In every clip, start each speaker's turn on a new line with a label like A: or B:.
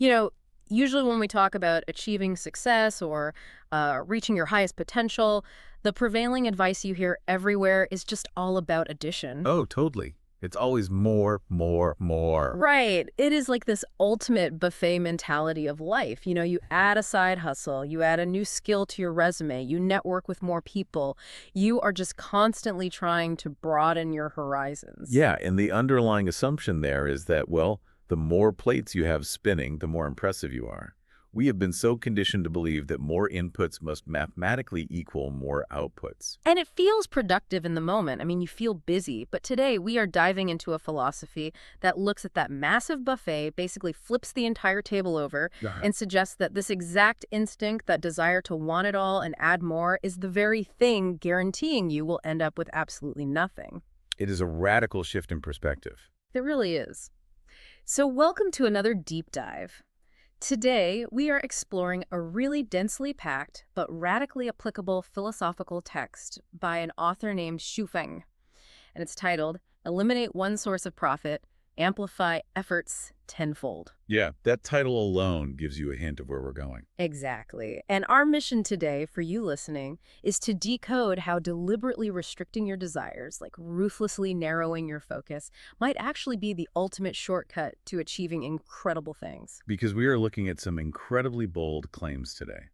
A: You know, usually when we talk about achieving success or reaching your highest potential, the prevailing advice you hear everywhere is just all about addition.
B: Oh, totally. It's always more, more, more.
A: Right. It is like this ultimate buffet mentality of life. You add a side hustle, you add a new skill to your resume, you network with more people. You are just constantly trying to broaden your horizons.
B: Yeah, and the underlying assumption there is that, well, the more plates you have spinning, the more impressive you are. We have been so conditioned to believe that more inputs must mathematically equal more outputs.
A: And it feels productive in the moment. I mean, you feel busy. But today we are diving into a philosophy that looks at that massive buffet, basically flips the entire table over,
B: Uh-huh.
A: and suggests that this exact instinct, that desire to want it all and add more, is the very thing guaranteeing you will end up with absolutely nothing.
B: It is a radical shift in perspective.
A: It really is. So welcome to another deep dive. Today, we are exploring a really densely packed but radically applicable philosophical text by an author named Xu Feng, and it's titled Eliminate One Source of Profit, Amplify Efforts Tenfold.
B: Yeah, that title alone gives you a hint of where we're going.
A: Exactly. And our mission today for you listening is to decode how deliberately restricting your desires, like ruthlessly narrowing your focus, might actually be the ultimate shortcut to achieving incredible things.
B: Because we are looking at some incredibly bold claims today.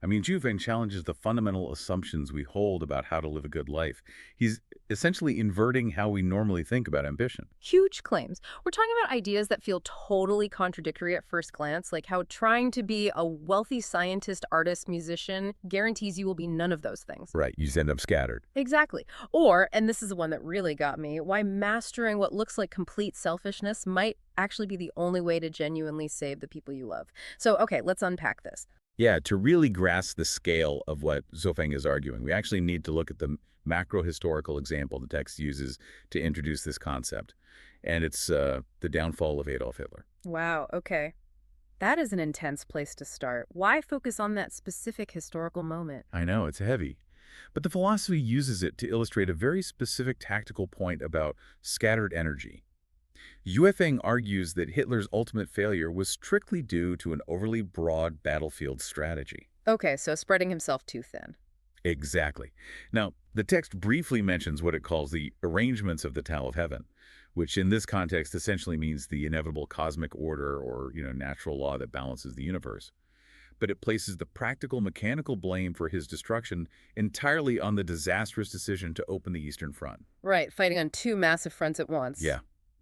B: I mean, Juven challenges the fundamental assumptions we hold about how to live a good life. He's essentially inverting how we normally think about ambition.
A: Huge claims. We're talking about ideas that feel totally contradictory at first glance, like how trying to be a wealthy scientist, artist, musician guarantees you will be none of those things.
B: Right, you just end up scattered.
A: Exactly. Or, and this is the one that really got me, why mastering what looks like complete selfishness might actually be the only way to genuinely save the people you love. So, okay, let's unpack this.
B: Yeah, to really grasp the scale of what Zofeng is arguing, we actually need to look at the macro-historical example the text uses to introduce this concept. And it's the downfall of Adolf Hitler.
A: Wow, okay. That is an intense place to start. Why focus on that specific historical moment?
B: I know, it's heavy. But the philosophy uses it to illustrate a very specific tactical point about scattered energy. Yuefeng argues that Hitler's ultimate failure was strictly due to an overly broad battlefield strategy.
A: Okay, so spreading himself too thin.
B: Exactly. Now, the text briefly mentions what it calls the arrangements of the Tao of Heaven, which in this context essentially means the inevitable cosmic order or, natural law that balances the universe. But it places the practical mechanical blame for his destruction entirely on the disastrous decision to open the Eastern Front.
A: Right, fighting on two massive fronts at once.
B: Yeah.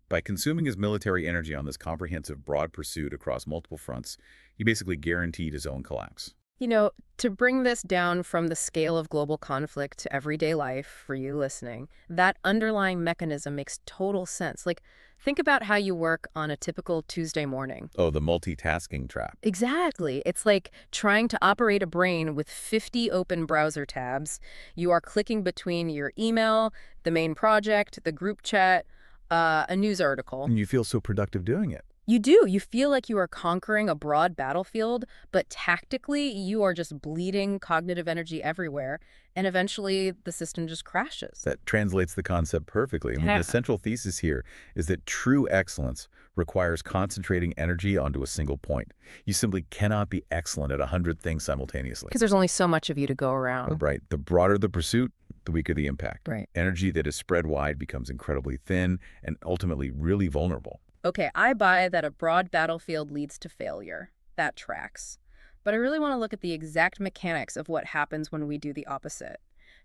B: By consuming his military energy on this comprehensive, broad pursuit across multiple fronts, he basically guaranteed his own collapse.
A: To bring this down from the scale of global conflict to everyday life for you listening, that underlying mechanism makes total sense. Like, think about how you work on a typical Tuesday morning.
B: Oh, the multitasking trap.
A: Exactly. It's like trying to operate a brain with 50 open browser tabs. You are clicking between your email, the main project, the group chat, a news article.
B: And you feel so productive doing it.
A: You do. You feel like you are conquering a broad battlefield, but tactically, you are just bleeding cognitive energy everywhere, and eventually the system just crashes.
B: That translates the concept perfectly. I mean,
A: Yeah.
B: the central thesis here is that true excellence requires concentrating energy onto a single point. You simply cannot be excellent at 100 things simultaneously.
A: Because there's only so much of you to go around.
B: Right. The broader the pursuit, the weaker the impact.
A: Right.
B: Energy that is spread wide becomes incredibly thin and ultimately really vulnerable.
A: Okay, I buy that a broad battlefield leads to failure. That tracks. But I really want to look at the exact mechanics of what happens when we do the opposite.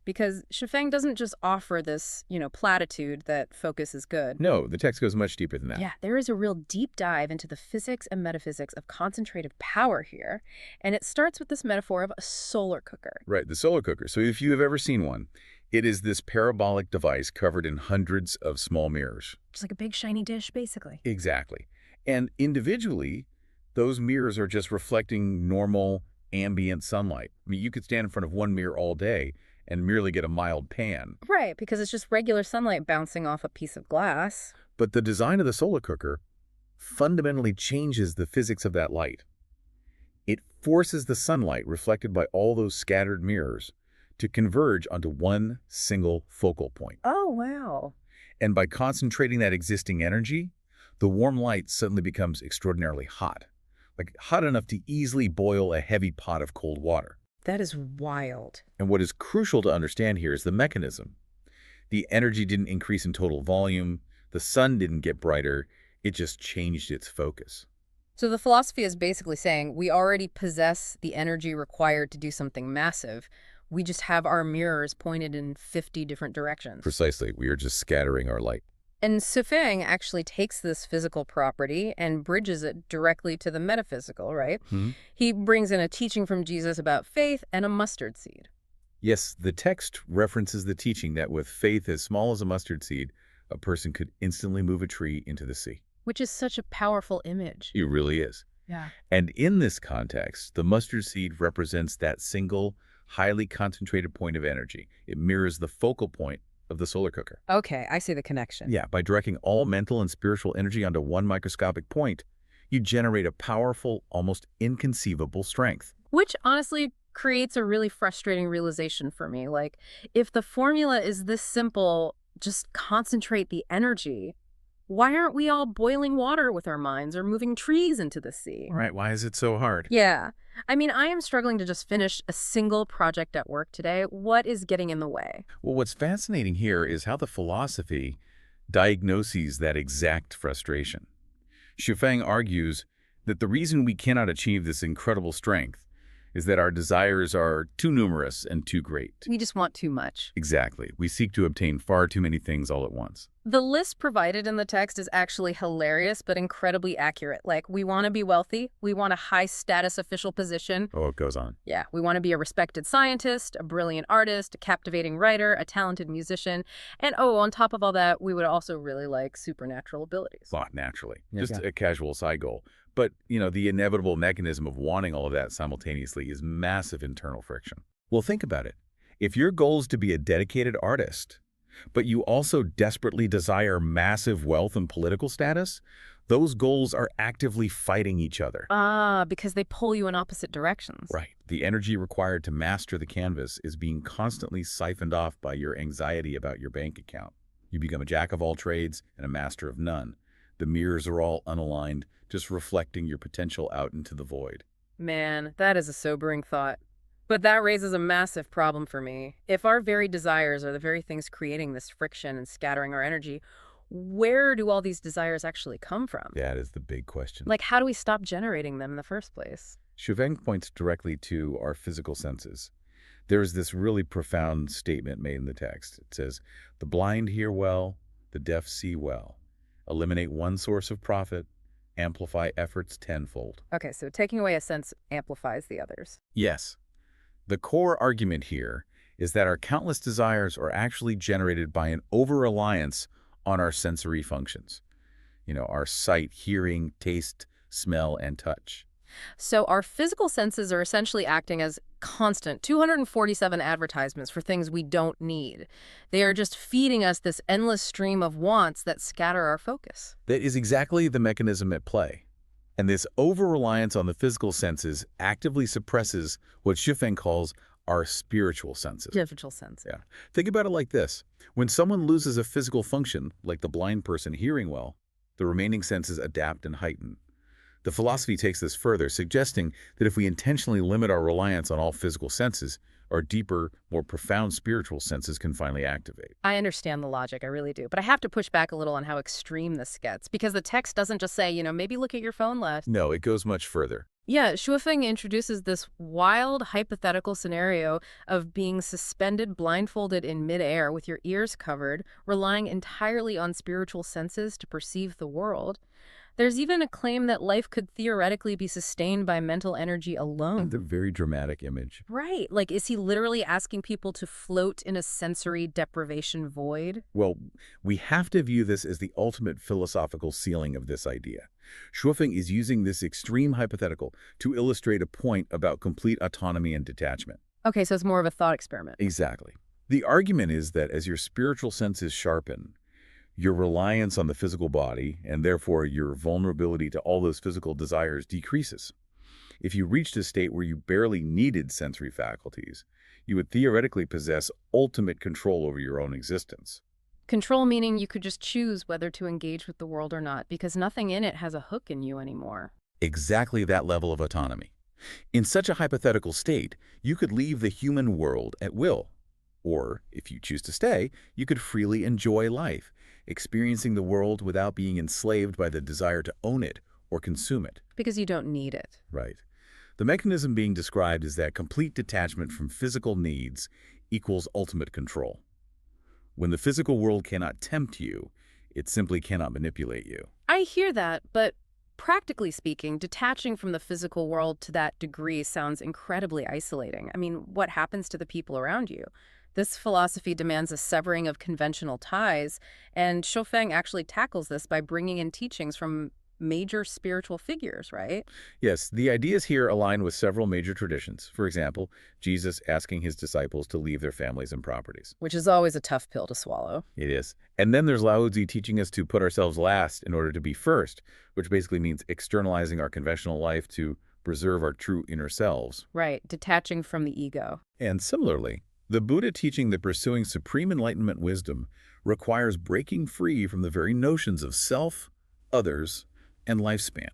A: Because Shifeng doesn't just offer this, platitude that focus is good.
B: No, the text goes much deeper than that.
A: Yeah, there is a real deep dive into the physics and metaphysics of concentrative power here. And it starts with this metaphor of a solar cooker.
B: Right, the solar cooker. So if you have ever seen one, it is this parabolic device covered in hundreds of small mirrors.
A: Just like a big shiny dish, basically.
B: Exactly. And individually, those mirrors are just reflecting normal ambient sunlight. I mean, you could stand in front of one mirror all day and merely get a mild tan.
A: Right, because it's just regular sunlight bouncing off a piece of glass.
B: But the design of the solar cooker fundamentally changes the physics of that light. It forces the sunlight reflected by all those scattered mirrors to converge onto one single focal point.
A: Oh, wow.
B: And by concentrating that existing energy, the warm light suddenly becomes extraordinarily hot, like hot enough to easily boil a heavy pot of cold water.
A: That is wild.
B: And what is crucial to understand here is the mechanism. The energy didn't increase in total volume, the sun didn't get brighter, it just changed its focus.
A: So the philosophy is basically saying we already possess the energy required to do something massive. We just have our mirrors pointed in 50 different directions.
B: Precisely, we are just scattering our light.
A: And Sufeng actually takes this physical property and bridges it directly to the metaphysical, right?
B: Hmm?
A: He brings in a teaching from Jesus about faith and a mustard seed.
B: Yes, the text references the teaching that with faith as small as a mustard seed, a person could instantly move a tree into the sea.
A: Which is such a powerful image.
B: It really is.
A: Yeah.
B: And in this context, the mustard seed represents that single, highly concentrated point of energy. It mirrors the focal point of the solar cooker.
A: Okay, I see the connection.
B: Yeah, by directing all mental and spiritual energy onto one microscopic point, you generate a powerful, almost inconceivable strength.
A: Which honestly creates a really frustrating realization for me. Like, if the formula is this simple, just concentrate the energy, why aren't we all boiling water with our minds or moving trees into the sea?
B: Right, why is it so hard?
A: Yeah. I mean, I am struggling to just finish a single project at work today. What is getting in the way?
B: Well, what's fascinating here is how the philosophy diagnoses that exact frustration. Shufang argues that the reason we cannot achieve this incredible strength is that our desires are too numerous and too great.
A: We just want too much.
B: Exactly. We seek to obtain far too many things all at once.
A: The list provided in the text is actually hilarious but incredibly accurate. Like, we want to be wealthy, we want a high-status official position.
B: Oh, it goes on.
A: Yeah, we want to be a respected scientist, a brilliant artist, a captivating writer, a talented musician. And oh, on top of all that, we would also really like supernatural abilities.
B: Well, naturally.
A: Yeah,
B: Just
A: yeah.
B: a casual side goal. But, the inevitable mechanism of wanting all of that simultaneously is massive internal friction. Well, think about it. If your goal is to be a dedicated artist, but you also desperately desire massive wealth and political status, those goals are actively fighting each other.
A: Ah, because they pull you in opposite directions.
B: Right. The energy required to master the canvas is being constantly siphoned off by your anxiety about your bank account. You become a jack of all trades and a master of none. The mirrors are all unaligned, just reflecting your potential out into the void.
A: Man, that is a sobering thought. But that raises a massive problem for me. If our very desires are the very things creating this friction and scattering our energy, where do all these desires actually come from?
B: That is the big question.
A: Like, how do we stop generating them in the first place?
B: Shuveng points directly to our physical senses. There is this really profound statement made in the text. It says, "The blind hear well, the deaf see well. Eliminate one source of profit, amplify efforts tenfold."
A: Okay, so taking away a sense amplifies the others.
B: Yes. The core argument here is that our countless desires are actually generated by an over-reliance on our sensory functions. Our sight, hearing, taste, smell, and touch.
A: So our physical senses are essentially acting as constant 247 advertisements for things we don't need. They are just feeding us this endless stream of wants that scatter our focus.
B: That is exactly the mechanism at play. And this over-reliance on the physical senses actively suppresses what Shufeng calls our spiritual senses.
A: Spiritual sense.
B: Yeah. Think about it like this. When someone loses a physical function, like the blind person hearing well, the remaining senses adapt and heighten. The philosophy takes this further, suggesting that if we intentionally limit our reliance on all physical senses, our deeper, more profound spiritual senses can finally activate.
A: I understand the logic, I really do. But I have to push back a little on how extreme this gets, because the text doesn't just say, maybe look at your phone less.
B: No, it goes much further.
A: Yeah, Shuofeng introduces this wild hypothetical scenario of being suspended blindfolded in midair with your ears covered, relying entirely on spiritual senses to perceive the world. There's even a claim that life could theoretically be sustained by mental energy alone.
B: The very dramatic image.
A: Right. Like, is he literally asking people to float in a sensory deprivation void?
B: Well, we have to view this as the ultimate philosophical ceiling of this idea. Shuofeng is using this extreme hypothetical to illustrate a point about complete autonomy and detachment.
A: Okay, so it's more of a thought experiment.
B: Exactly. The argument is that as your spiritual senses sharpen, your reliance on the physical body, and therefore your vulnerability to all those physical desires, decreases. If you reached a state where you barely needed sensory faculties, you would theoretically possess ultimate control over your own existence.
A: Control meaning you could just choose whether to engage with the world or not, because nothing in it has a hook in you anymore.
B: Exactly that level of autonomy. In such a hypothetical state, you could leave the human world at will. Or, if you choose to stay, you could freely enjoy life, experiencing the world without being enslaved by the desire to own it or consume it.
A: Because you don't need it.
B: Right. The mechanism being described is that complete detachment from physical needs equals ultimate control. When the physical world cannot tempt you, it simply cannot manipulate you.
A: I hear that, but practically speaking, detaching from the physical world to that degree sounds incredibly isolating. I mean, what happens to the people around you? This philosophy demands a severing of conventional ties, and Shofeng actually tackles this by bringing in teachings from major spiritual figures, right?
B: Yes, the ideas here align with several major traditions. For example, Jesus asking his disciples to leave their families and properties.
A: Which is always a tough pill to swallow.
B: It is. And then there's Lao Tzu teaching us to put ourselves last in order to be first, which basically means externalizing our conventional life to preserve our true inner selves.
A: Right, detaching from the ego.
B: And similarly, the Buddha teaching that pursuing supreme enlightenment wisdom requires breaking free from the very notions of self, others, and lifespan.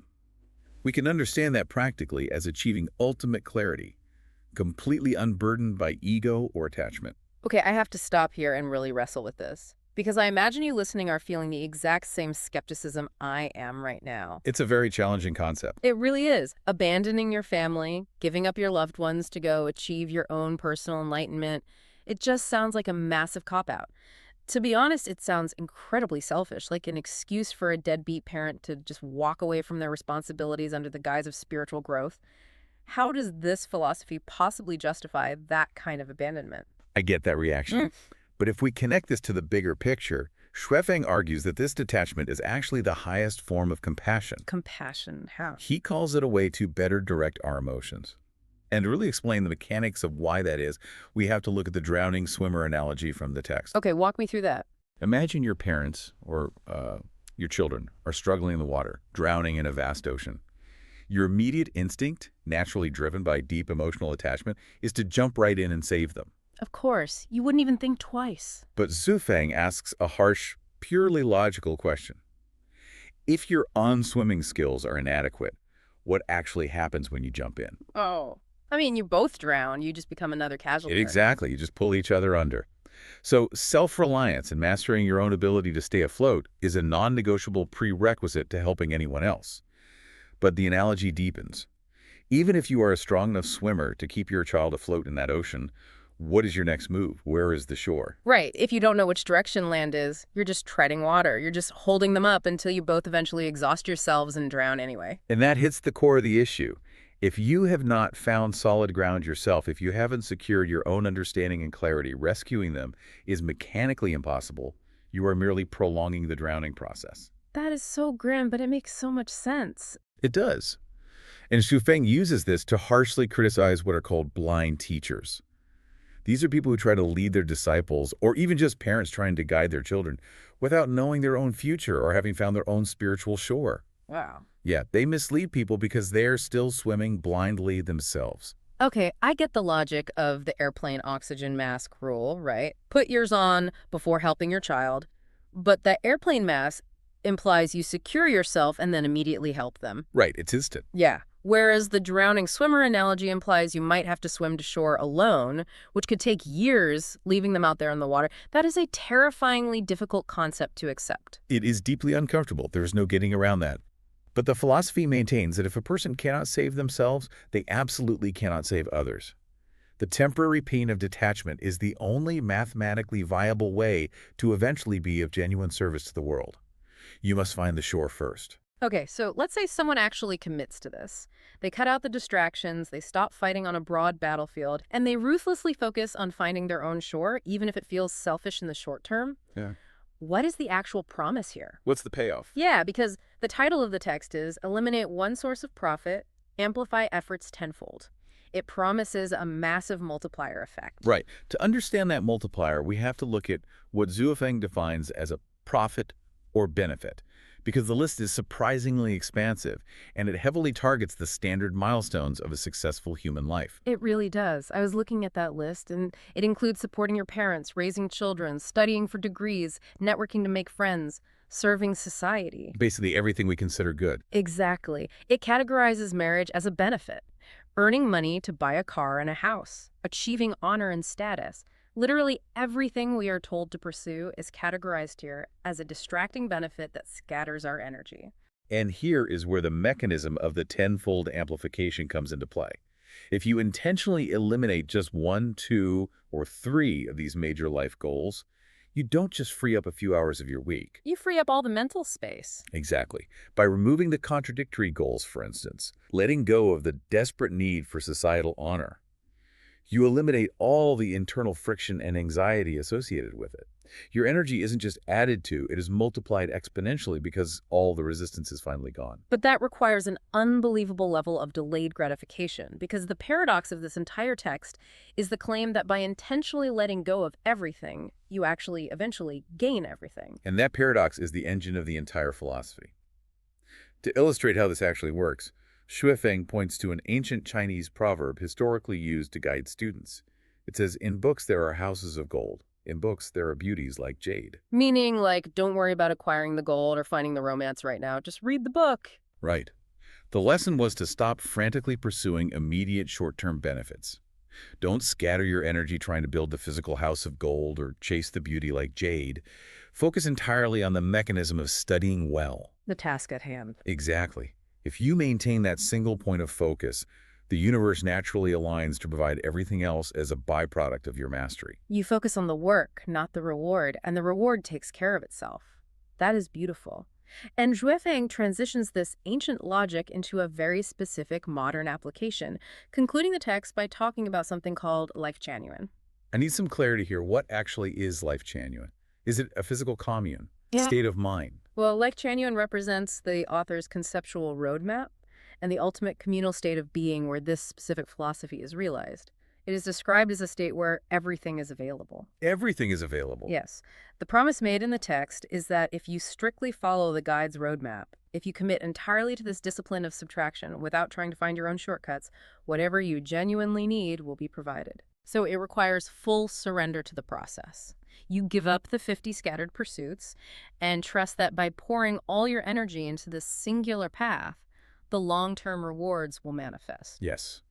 B: We can understand that practically as achieving ultimate clarity, completely unburdened by ego or attachment.
A: Okay, I have to stop here and really wrestle with this. Because I imagine you listening are feeling the exact same skepticism I am right now.
B: It's a very challenging concept.
A: It really is. Abandoning your family, giving up your loved ones to go achieve your own personal enlightenment, it just sounds like a massive cop-out. To be honest, it sounds incredibly selfish, like an excuse for a deadbeat parent to just walk away from their responsibilities under the guise of spiritual growth. How does this philosophy possibly justify that kind of abandonment?
B: I get that reaction. But if we connect this to the bigger picture, Schwefeng argues that this detachment is actually the highest form of compassion.
A: Compassion, how?
B: He calls it a way to better direct our emotions. And to really explain the mechanics of why that is, we have to look at the drowning swimmer analogy from the text.
A: Okay, walk me through that.
B: Imagine your parents or your children are struggling in the water, drowning in a vast ocean. Your immediate instinct, naturally driven by deep emotional attachment, is to jump right in and save them.
A: Of course, you wouldn't even think twice.
B: But Zufeng asks a harsh, purely logical question. If your on-swimming skills are inadequate, what actually happens when you jump in?
A: Oh. I mean, you both drown. You just become another casualty.
B: Exactly. You just pull each other under. So self-reliance and mastering your own ability to stay afloat is a non-negotiable prerequisite to helping anyone else. But the analogy deepens. Even if you are a strong enough swimmer to keep your child afloat in that ocean, what is your next move? Where is the shore?
A: Right. If you don't know which direction land is, you're just treading water. You're just holding them up until you both eventually exhaust yourselves and drown anyway.
B: And that hits the core of the issue. If you have not found solid ground yourself, if you haven't secured your own understanding and clarity, rescuing them is mechanically impossible. You are merely prolonging the drowning process.
A: That is so grim, but it makes so much sense.
B: It does. And Shufeng uses this to harshly criticize what are called blind teachers. These are people who try to lead their disciples, or even just parents trying to guide their children, without knowing their own future or having found their own spiritual shore.
A: Wow.
B: Yeah, they mislead people because they're still swimming blindly themselves.
A: Okay, I get the logic of the airplane oxygen mask rule, right? Put yours on before helping your child. But the airplane mask implies you secure yourself and then immediately help them.
B: Right, it's instant.
A: Yeah. Whereas the drowning swimmer analogy implies you might have to swim to shore alone, which could take years, leaving them out there in the water. That is a terrifyingly difficult concept to accept.
B: It is deeply uncomfortable. There's no getting around that. But the philosophy maintains that if a person cannot save themselves, they absolutely cannot save others. The temporary pain of detachment is the only mathematically viable way to eventually be of genuine service to the world. You must find the shore first.
A: Okay, so let's say someone actually commits to this. They cut out the distractions, they stop fighting on a broad battlefield, and they ruthlessly focus on finding their own shore, even if it feels selfish in the short term.
B: Yeah.
A: What is the actual promise here?
B: What's the payoff?
A: Yeah, because the title of the text is Eliminate One Source of Profit, Amplify Efforts Tenfold. It promises a massive multiplier effect.
B: Right. To understand that multiplier, we have to look at what Zhuofeng defines as a profit or benefit, because the list is surprisingly expansive, and it heavily targets the standard milestones of a successful human life.
A: It really does. I was looking at that list, and it includes supporting your parents, raising children, studying for degrees, networking to make friends. serving society.
B: Basically everything we consider good.
A: Exactly. It categorizes marriage as a benefit, earning money to buy a car and a house, achieving honor and status. Literally everything we are told to pursue is categorized here as a distracting benefit that scatters our energy.
B: And here is where the mechanism of the tenfold amplification comes into play. If you intentionally eliminate just one, two, or three of these major life goals, you don't just free up a few hours of your week.
A: You free up all the mental space.
B: Exactly. By removing the contradictory goals, for instance, letting go of the desperate need for societal honor, you eliminate all the internal friction and anxiety associated with it. Your energy isn't just added to, it is multiplied exponentially because all the resistance is finally gone.
A: But that requires an unbelievable level of delayed gratification, because the paradox of this entire text is the claim that by intentionally letting go of everything, you actually eventually gain everything.
B: And that paradox is the engine of the entire philosophy. To illustrate how this actually works, Xuefeng points to an ancient Chinese proverb historically used to guide students. It says, "In books there are houses of gold. In books there are beauties like jade."
A: Meaning, like, don't worry about acquiring the gold or finding the romance right now. Just read the book.
B: Right. The lesson was to stop frantically pursuing immediate short-term benefits. Don't scatter your energy trying to build the physical house of gold or chase the beauty like jade. Focus entirely on the mechanism of studying well.
A: The task at hand.
B: Exactly. If you maintain that single point of focus, the universe naturally aligns to provide everything else as a byproduct of your mastery.
A: You focus on the work, not the reward, and the reward takes care of itself. That is beautiful. And Xuefeng transitions this ancient logic into a very specific modern application, concluding the text by talking about something called Lifechanyuan.
B: I need some clarity here. What actually is Lifechanyuan? Is it a physical commune?
A: Yeah.
B: State of mind?
A: Well, Lifechanyuan represents the author's conceptual roadmap and the ultimate communal state of being where this specific philosophy is realized. It is described as a state where everything is available.
B: Everything is available.
A: Yes. The promise made in the text is that if you strictly follow the guide's roadmap, if you commit entirely to this discipline of subtraction without trying to find your own shortcuts, whatever you genuinely need will be provided. So it requires full surrender to the process. You give up the 50 scattered pursuits and trust that by pouring all your energy into this singular path, the long-term rewards will manifest.
B: Yes.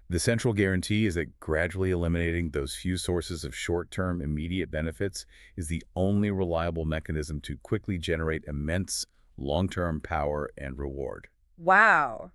B: The central guarantee is that gradually eliminating those few sources of short-term immediate benefits is the only reliable mechanism to quickly generate immense long-term power and reward.
A: Wow.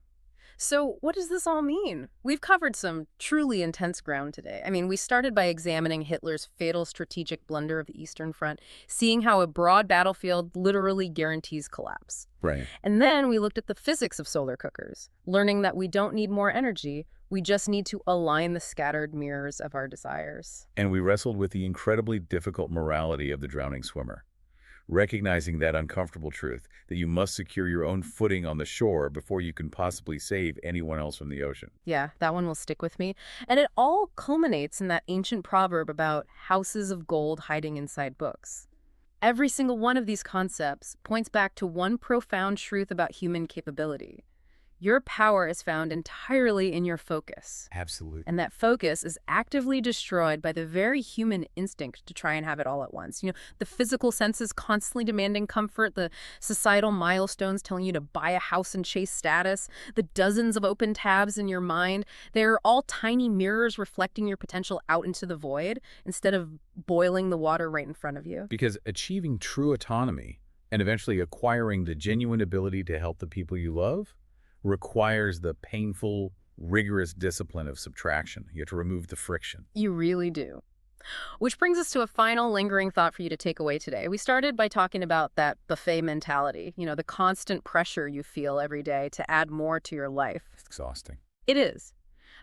A: So what does this all mean? We've covered some truly intense ground today. I mean, we started by examining Hitler's fatal strategic blunder of the Eastern Front, seeing how a broad battlefield literally guarantees collapse.
B: Right.
A: And then we looked at the physics of solar cookers, learning that we don't need more energy, we just need to align the scattered mirrors of our desires.
B: And we wrestled with the incredibly difficult morality of the drowning swimmer, recognizing that uncomfortable truth that you must secure your own footing on the shore before you can possibly save anyone else from the ocean.
A: Yeah, that one will stick with me. And it all culminates in that ancient proverb about houses of gold hiding inside books. Every single one of these concepts points back to one profound truth about human capability. Your power is found entirely in your focus.
B: Absolutely.
A: And that focus is actively destroyed by the very human instinct to try and have it all at once. You know, the physical senses constantly demanding comfort, the societal milestones telling you to buy a house and chase status, the dozens of open tabs in your mind, they're all tiny mirrors reflecting your potential out into the void instead of boiling the water right in front of you.
B: Because achieving true autonomy and eventually acquiring the genuine ability to help the people you love requires the painful, rigorous discipline of subtraction. You have to remove the friction.
A: You really do. Which brings us to a final lingering thought for you to take away today. We started by talking about that buffet mentality, you know, the constant pressure you feel every day to add more to your life.
B: It's exhausting.
A: It is.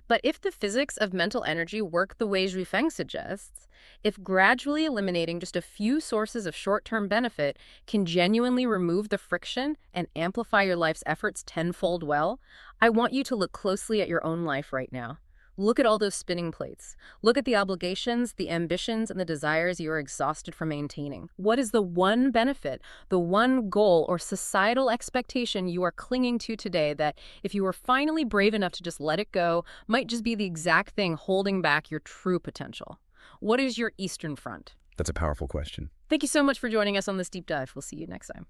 A: But if the physics of mental energy work the way Xuefeng suggests, if gradually eliminating just a few sources of short-term benefit can genuinely remove the friction and amplify your life's efforts tenfold well, I want you to look closely at your own life right now. Look at all those spinning plates. Look at the obligations, the ambitions, and the desires you are exhausted from maintaining. What is the one benefit, the one goal or societal expectation you are clinging to today that, if you were finally brave enough to just let it go, might just be the exact thing holding back your true potential? What is your Eastern Front?
B: That's a powerful question.
A: Thank you so much for joining us on this deep dive. We'll see you next time.